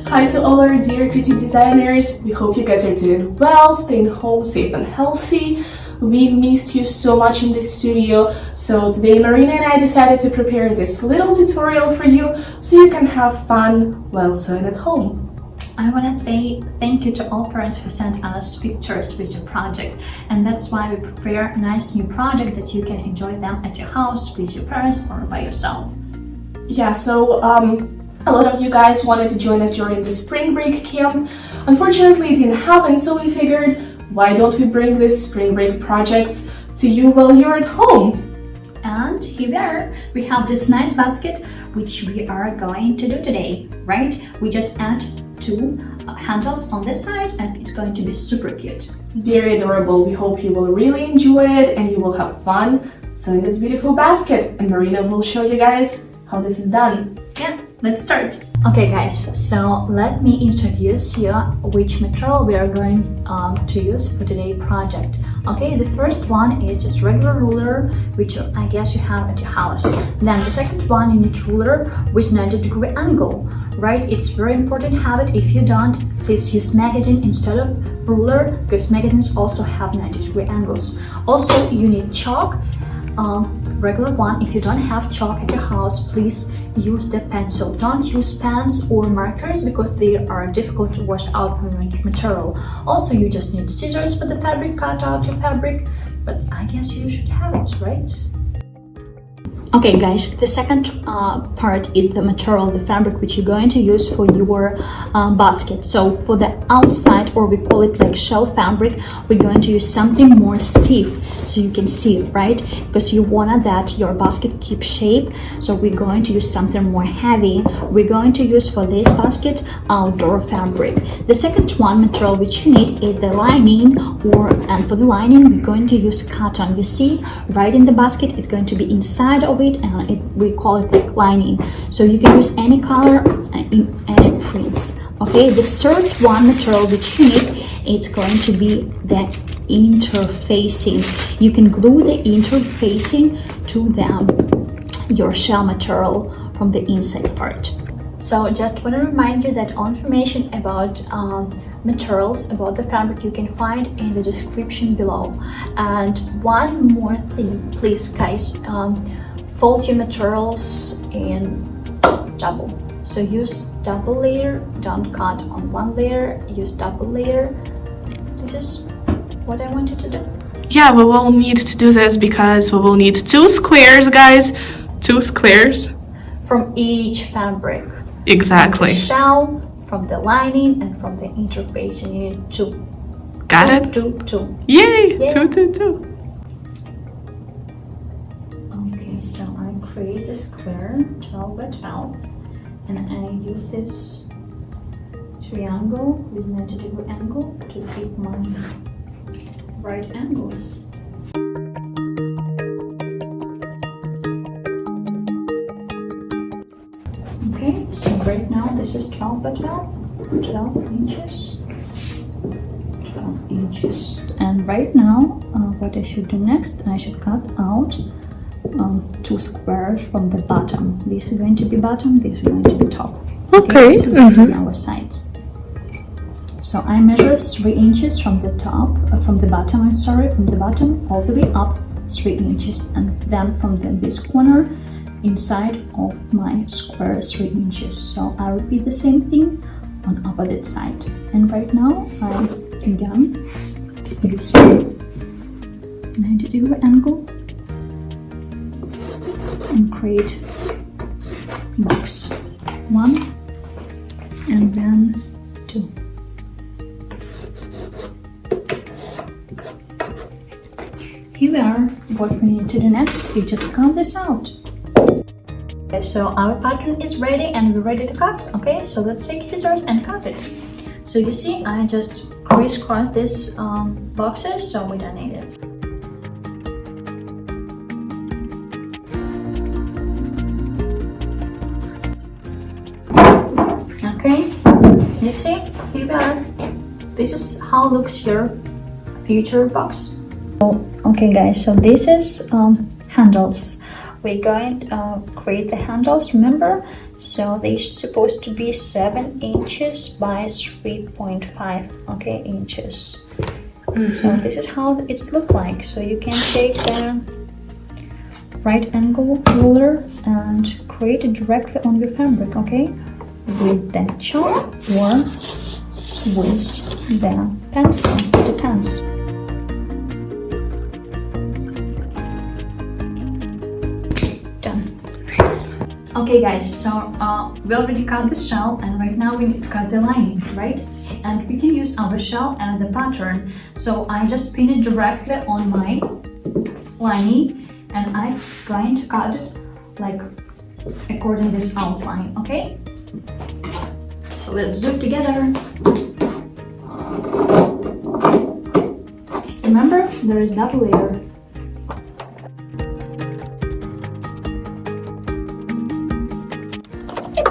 Hi to all our dear Petite Designers. We hope you guys are doing well, staying home safe and healthy. We missed you so much in this studio, so today Marina and I decided to prepare this little tutorial for you so you can have fun while sewing at home. I want to say thank you to all parents who sent us pictures with your project, and that's why we prepare a nice new project that you can enjoy them at your house with your parents or by yourself. Yeah, so a lot of you guys wanted to join us during the spring break camp. Unfortunately, it didn't happen, so we figured, why don't we bring this spring break project to you while you're at home? And here we are. We have this nice basket which we are going to do today, right? We just add two handles on this side and it's going to be super cute. Very adorable. We hope you will really enjoy it and you will have fun sewing this beautiful basket. And Marina will show you guys how this is done. Yeah, let's start. Okay guys, so let me introduce you which material we are going to use for today's project. Okay, the first one is just regular ruler, which I guess you have at your house. Then the second one, you need ruler with 90-degree angle, right? It's very important to have it. If you don't, please use magazine instead of ruler, because magazines also have 90-degree angles. Also, you need chalk, regular one. If you don't have chalk at your house, please use the pencil. Don't use pens or markers because they are difficult to wash out from material. Also, you just need scissors for the fabric, cut out your fabric, but I guess you should have it, right? Okay guys, the second part is the material, the fabric which you're going to use for your basket. So for the outside, or we call it like shell fabric, we're going to use something more stiff so you can see it, right? Because you want that your basket keep shape, so we're going to use something more heavy. We're going to use for this basket outdoor fabric. The second one material which you need is the lining, and for the lining we're going to use cotton. You see right in the basket, it's going to be inside of it, and we call it like lining, so you can use any color in any prints. Okay, the third one material which you need, it's going to be the interfacing. You can glue the interfacing to your shell material from the inside part. So just want to remind you that all information about materials, about the fabric, you can find in the description below. And one more thing, please guys, fold your materials in double. So use double layer, don't cut on one layer, use double layer. This is what I wanted to do. Yeah, we will need to do this because we will need 2 squares, guys. 2 squares. From each fabric. Exactly. From the shell, from the lining, and from the interface, you need 2. Got it? 2. Yay! Yeah. 2. Okay, so I create a square 12 by 12, and I use this triangle with 90-degree angle to keep my right angles. Okay, so right now this is 12 by 12 inches. 12 inches. And right now, what I should do next, I should cut out 2 squares from the bottom. This is going to be bottom, this is going to be top. Okay. This is going to be our sides. So I measure 3 inches from the top, from the bottom, from the bottom all the way up 3 inches, and then from this corner inside of my square 3 inches. So I repeat the same thing on opposite side. And right now I again use 90-degree angle and create box 1 and then 2. Here we are. What we need to do next is just cut this out. Okay, so our pattern is ready and we're ready to cut. Okay, so let's take scissors and cut it. So you see, I just crisscross these boxes, so we don't need it. Okay, you see, here we are. This is how looks your future box. Okay guys, so this is handles. We're going to create the handles. Remember, So they're supposed to be 7 inches by 3.5, okay, inches. So this is how it's look like. So you can take the right angle ruler and create it directly on your fabric, okay, with the chalk or with the pencil, depends. Done. Nice. Okay guys, so we already cut the shell and right now we need to cut the lining, right? And we can use our shell and the pattern. So I just pin it directly on my lining and I'm going to cut it like according to this outline, okay? So let's do it together. Remember, there is double layer.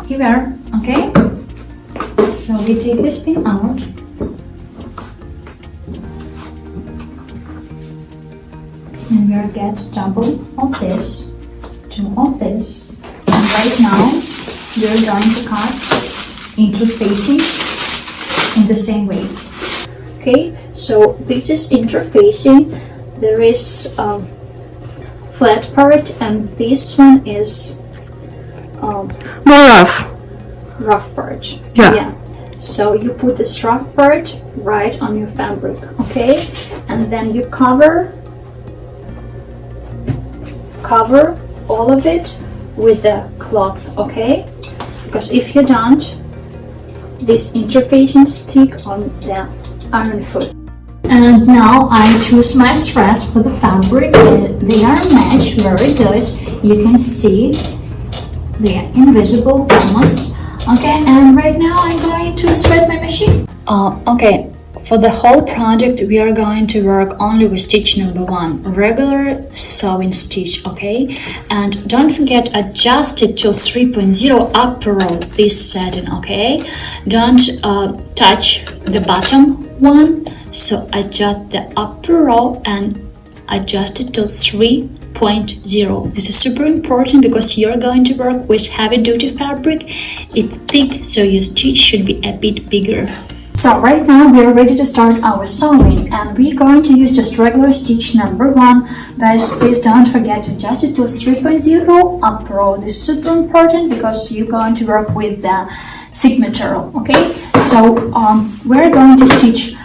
Here we are, okay? So we take this pin out. And we'll get double of this, 2 of this. And right now, we're going to cut interfacing in the same way. Okay, so this is interfacing. There is a flat part and this one is More rough. rough part. Yeah. So you put this rough part right on your fabric, okay? And then you cover all of it with the cloth, okay? Because if you don't, this interfacing stick on the iron foot. And now I choose my thread for the fabric. They are matched very good. You can see they are invisible almost. Okay, and right now I'm going to thread my machine. Okay, for the whole project we are going to work only with stitch number 1, regular sewing stitch, okay? And don't forget adjust it till 3.0 upper row this setting, okay? Don't touch the bottom one, so adjust the upper row and adjust it till 3.0. This is super important because you're going to work with heavy duty fabric. It's thick, so your stitch should be a bit bigger. So right now we are ready to start our sewing and we're going to use just regular stitch number 1. Guys, please don't forget to adjust it to 3.0 upper row. This is super important because you're going to work with the silk material, okay? So we're going to stitch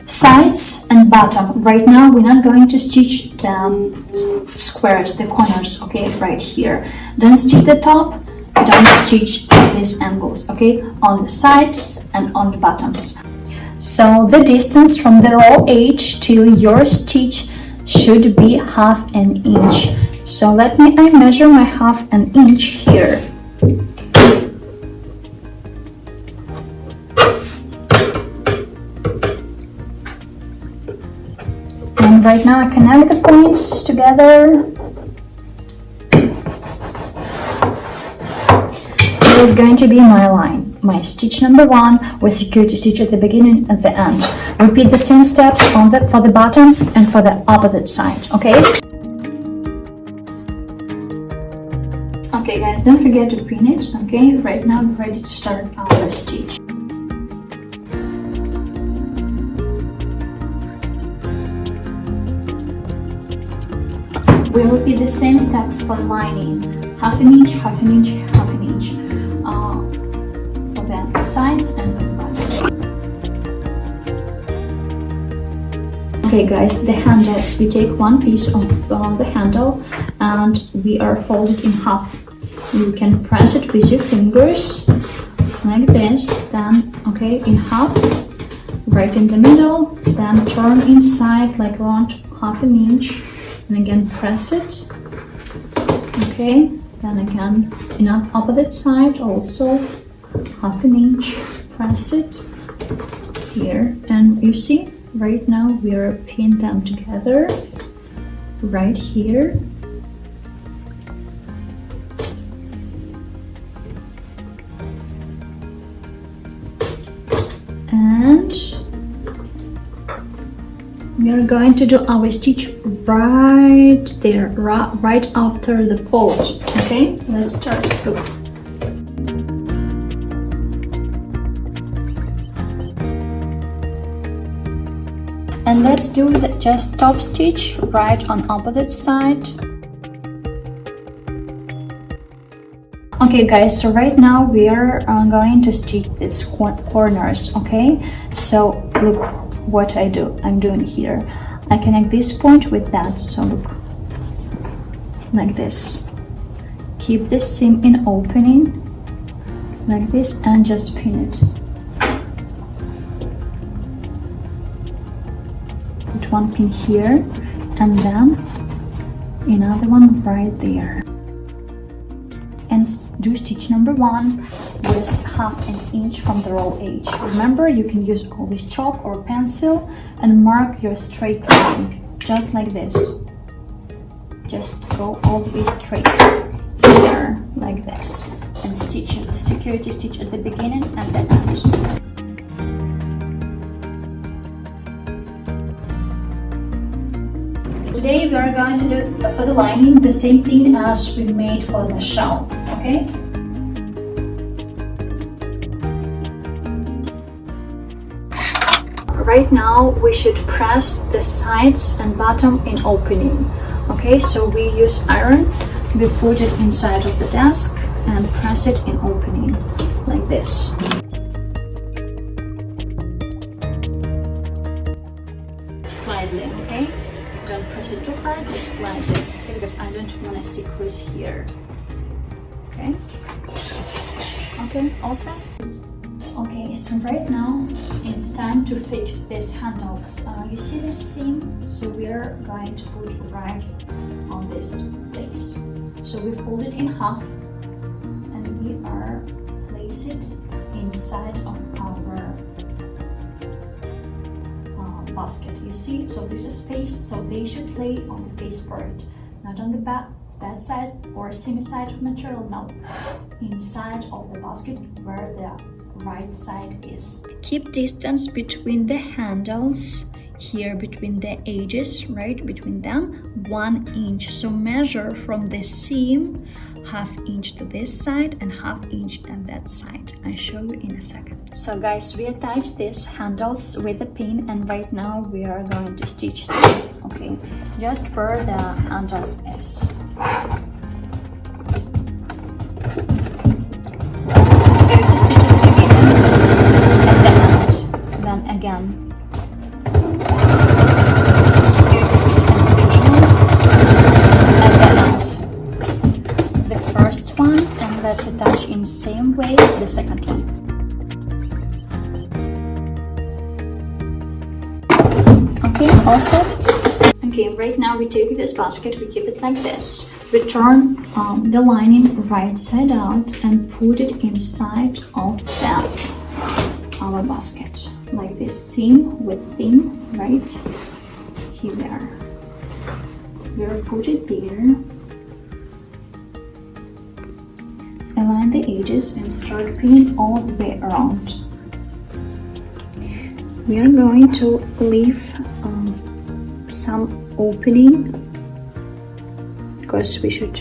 sides and bottom. Right now we're not going to stitch the squares, the corners, okay, right here. Don't stitch the top, don't stitch these angles, okay, on the sides and on the bottoms. So the distance from the raw edge to your stitch should be ½ an inch. So let me measure my ½ an inch here. And right now I connect the points together. This is going to be my line, my stitch number 1 with security stitch at the beginning and the end. Repeat the same steps for the bottom and for the opposite side, okay? Okay guys, don't forget to pin it, okay? Right now we're ready to start our stitch. We repeat the same steps for lining, ½ an inch, ½ an inch, ½ an inch, for the sides and for the bottom. Okay guys, the handles, we take one piece of the handle and we are folded in half. You can press it with your fingers like this, then okay, in half, right in the middle, then turn inside like around ½ an inch. And again press it, okay, then again in the opposite side also ½ an inch, press it here, and you see right now we are pinning them together right here. And we are going to do our stitch right there, right after the fold. Okay, let's start. Go. And let's do the just top stitch right on opposite side. Okay guys, so right now we are going to stitch these corners. Okay, so look what I'm doing here. I connect this point with that, so look, like this. Keep this seam in opening like this and just pin it. Put one pin here and then another one right there. And do stitch number 1 with 1/2 inch from the raw edge. Remember, you can use always chalk or pencil and mark your straight line, just like this. Just go all the way straight here, like this, and stitch it, the security stitch at the beginning and the end. Today we are going to do for the lining the same thing as we made for the shell, okay? Right now we should press the sides and bottom in opening, okay? So we use iron, we put it inside of the desk and press it in opening, like this. Slightly, okay? Don't press it too hard, just slightly, okay, because I don't want to see crease here. Okay? Okay, all set? Okay, so right now it's time to fix these handles. You see this seam? So we are going to put right on this place. So we fold it in half and we are place it inside of our basket. You see, so this is face, so they should lay on the face part, not on the bad side or semi side of material, no, inside of the basket where the right side is. Keep distance between the handles here, between the edges, right between them, 1 inch. So measure from the seam 1/2 inch to this side and 1/2 inch at that side. I'll show you in a second. So guys, we attached these handles with the pin and right now we are going to stitch them, okay, just where the handles is. Again, security stitch at the beginning and the end. The first one, and let's attach in same way the second one. Okay, all set? Okay, right now we take this basket, we keep it like this. We turn the lining right side out and put it inside of our basket, like this, seam with pin right here. We'll put it there, align the edges and start pinning all the way around. We are going to leave some opening because we should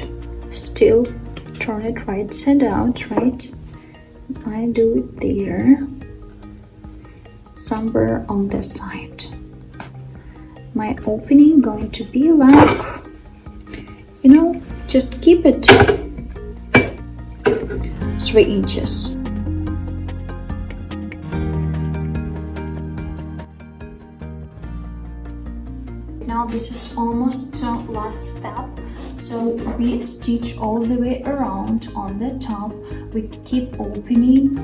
still turn it right side out, right? I do it there, somewhere on the side. My opening going to be like, you know, just keep it 3 inches. Now this is almost last step, so we stitch all the way around on the top. We keep opening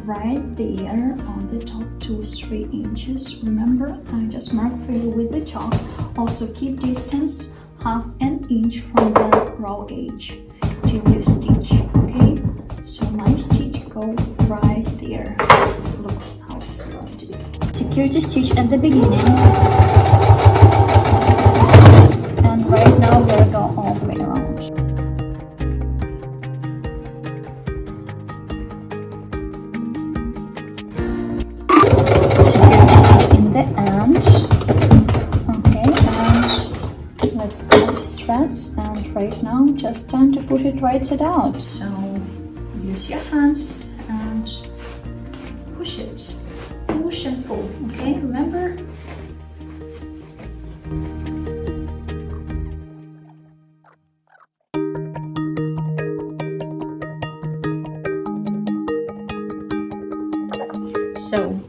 right there on the top 2-3 inches. Remember, I just marked for you with the chalk. Also keep distance 1/2 inch from the raw edge till you stitch, okay? So my stitch go right there. Look how it's going to be. Security stitch at the beginning. And right now we'll go all the way around. Security stitch in the end. Okay, and let's cut threads, and right now just time to push it right side out. So use your hands and push it. Push and pull, okay? Remember? So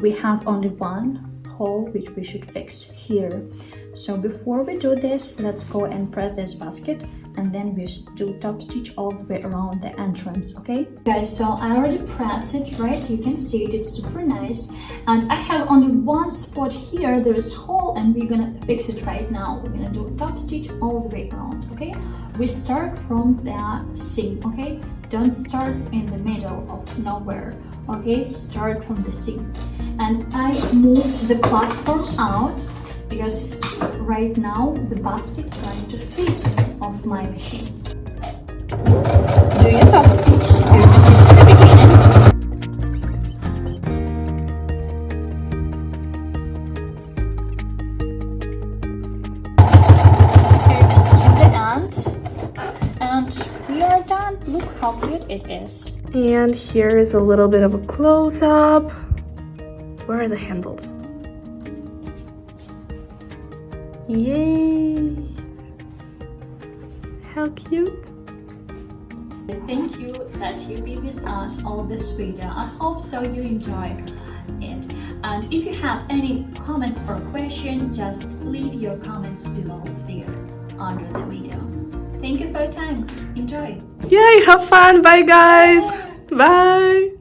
we have only one hole which we should fix here. So before we do this, let's go and press this basket, and then we do top stitch all the way around the entrance. Okay guys, so I already pressed it, right? You can see it, it's super nice. And I have only one spot here, there is hole, and we're gonna fix it right now. We're gonna do top stitch all the way around. Okay, we start from the seam. Okay, don't start in the middle of nowhere. Okay, start from the seam. And I move the platform out because right now the basket is going to fit of my machine. Do your top stitch, do your stitch at the beginning. And we are done. Look how good it is. And here is a little bit of a close-up. Where are the handles? Yay! How cute! Thank you that you be with us all this video. I hope so you enjoy it. And if you have any comments or question, just leave your comments below there under the video. Thank you for your time. Enjoy. Yay! Have fun! Bye guys! Bye!